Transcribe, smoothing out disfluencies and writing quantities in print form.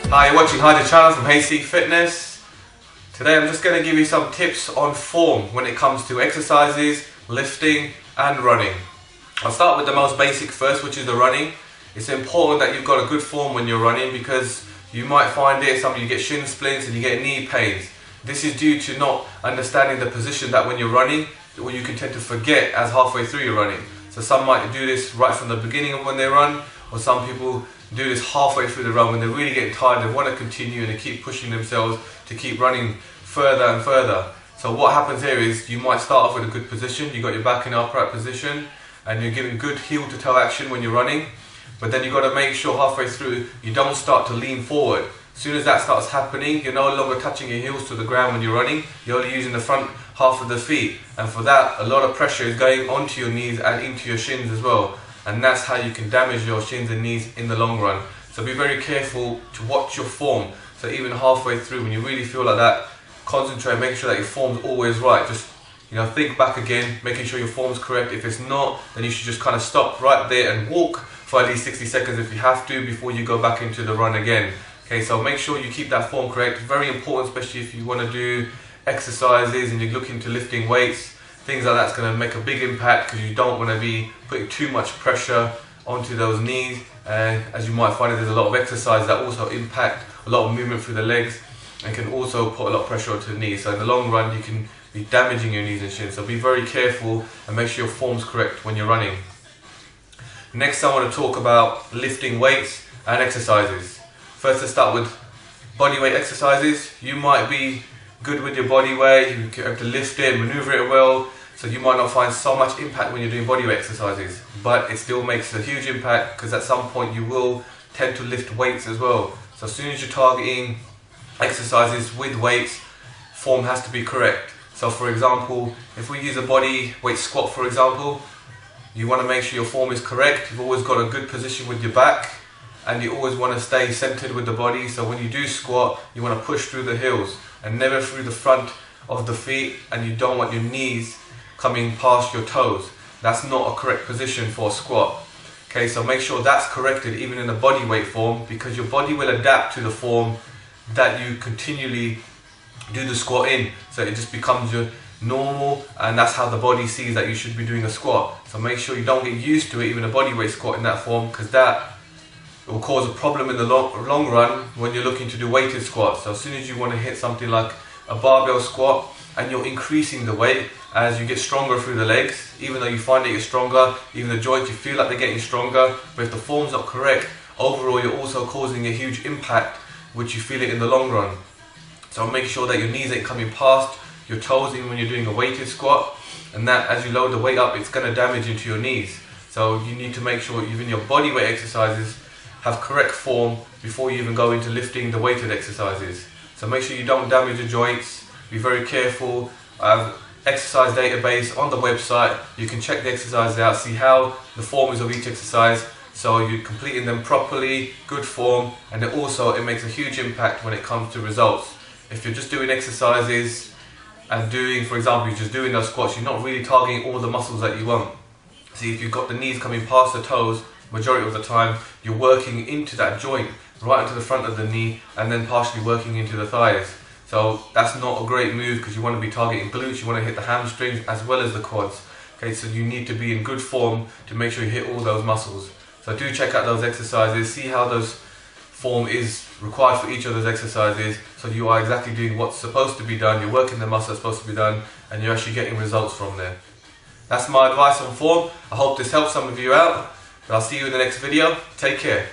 Hi, you're watching Hyder Channel from Hayseek Fitness. Today I'm just going to give you some tips on form when it comes to exercises, lifting and running. I'll start with the most basic first, which is the running. It's important that you've got a good form when you're running because you might find some of you get shin splints and you get knee pains. This is due to not understanding the position that when you're running, or you can tend to forget as halfway through you're running. So some might do this right from the beginning of when they run, or some people do this halfway through the run when they're really getting tired, they want to continue and they keep pushing themselves to keep running further and further. So what happens here is you might start off with a good position, you got your back in upright position and you're giving good heel to toe action when you're running, but then you've got to make sure halfway through you don't start to lean forward. As soon as that starts happening, you're no longer touching your heels to the ground when you're running, you're only using the front half of the feet, and for that a lot of pressure is going onto your knees and into your shins as well. And that's how you can damage your shins and knees in the long run. So be very careful to watch your form. So even halfway through, when you really feel like that, concentrate, make sure that your form's always right. Just think back again, making sure your form's correct. If it's not, then you should just kind of stop right there and walk for at least 60 seconds if you have to before you go back into the run again. Okay, so make sure you keep that form correct. Very important, especially if you want to do exercises and you're looking to lifting weights. Things like that's going to make a big impact because you don't want to be putting too much pressure onto those knees, and as you might find there's a lot of exercise that also impact a lot of movement through the legs and can also put a lot of pressure onto the knees. So in the long run you can be damaging your knees and shins. So be very careful and make sure your form's correct when you're running. Next I want to talk about lifting weights and exercises. First, let's start with body weight exercises. You might be good with your body weight, you have to lift it, maneuver it well, so you might not find so much impact when you're doing body weight exercises, but it still makes a huge impact because at some point you will tend to lift weights as well. So as soon as you're targeting exercises with weights, form has to be correct. So for example, if we use a body weight squat for example, you want to make sure your form is correct. You've always got a good position with your back and you always want to stay centered with the body. So when you do squat, you want to push through the heels and never through the front of the feet, and you don't want your knees coming past your toes. That's not a correct position for a squat. Okay, so make sure that's corrected even in the body weight form, because your body will adapt to the form that you continually do the squat in. So it just becomes your normal, and that's how the body sees that you should be doing a squat. So make sure you don't get used to it, even a body weight squat in that form, because that will cause a problem in the long run when you're looking to do weighted squats. So as soon as you want to hit something like a barbell squat and you're increasing the weight as you get stronger through the legs, even though you find that you're stronger, even the joints, you feel like they're getting stronger, but if the form's not correct, overall you're also causing a huge impact, which you feel it in the long run. So make sure that your knees ain't coming past your toes even when you're doing a weighted squat, and that as you load the weight up, it's going to damage into your knees. So you need to make sure even your body weight exercises have correct form before you even go into lifting the weighted exercises. So make sure you don't damage your joints, be very careful. Exercise database on the website, you can check the exercises out, see how the form is of each exercise, so you're completing them properly, good form, and it makes a huge impact when it comes to results. If you're just doing exercises and for example, you're just doing those squats, you're not really targeting all the muscles that you want. See, if you've got the knees coming past the toes, majority of the time you're working into that joint right into the front of the knee and then partially working into the thighs. So that's not a great move because you want to be targeting glutes, you want to hit the hamstrings as well as the quads. Okay, so you need to be in good form to make sure you hit all those muscles. So do check out those exercises, see how those form is required for each of those exercises, so you are exactly doing what's supposed to be done, you're working the muscle that's supposed to be done, and you're actually getting results from there. That's my advice on form. I hope this helps some of you out. I'll see you in the next video. Take care.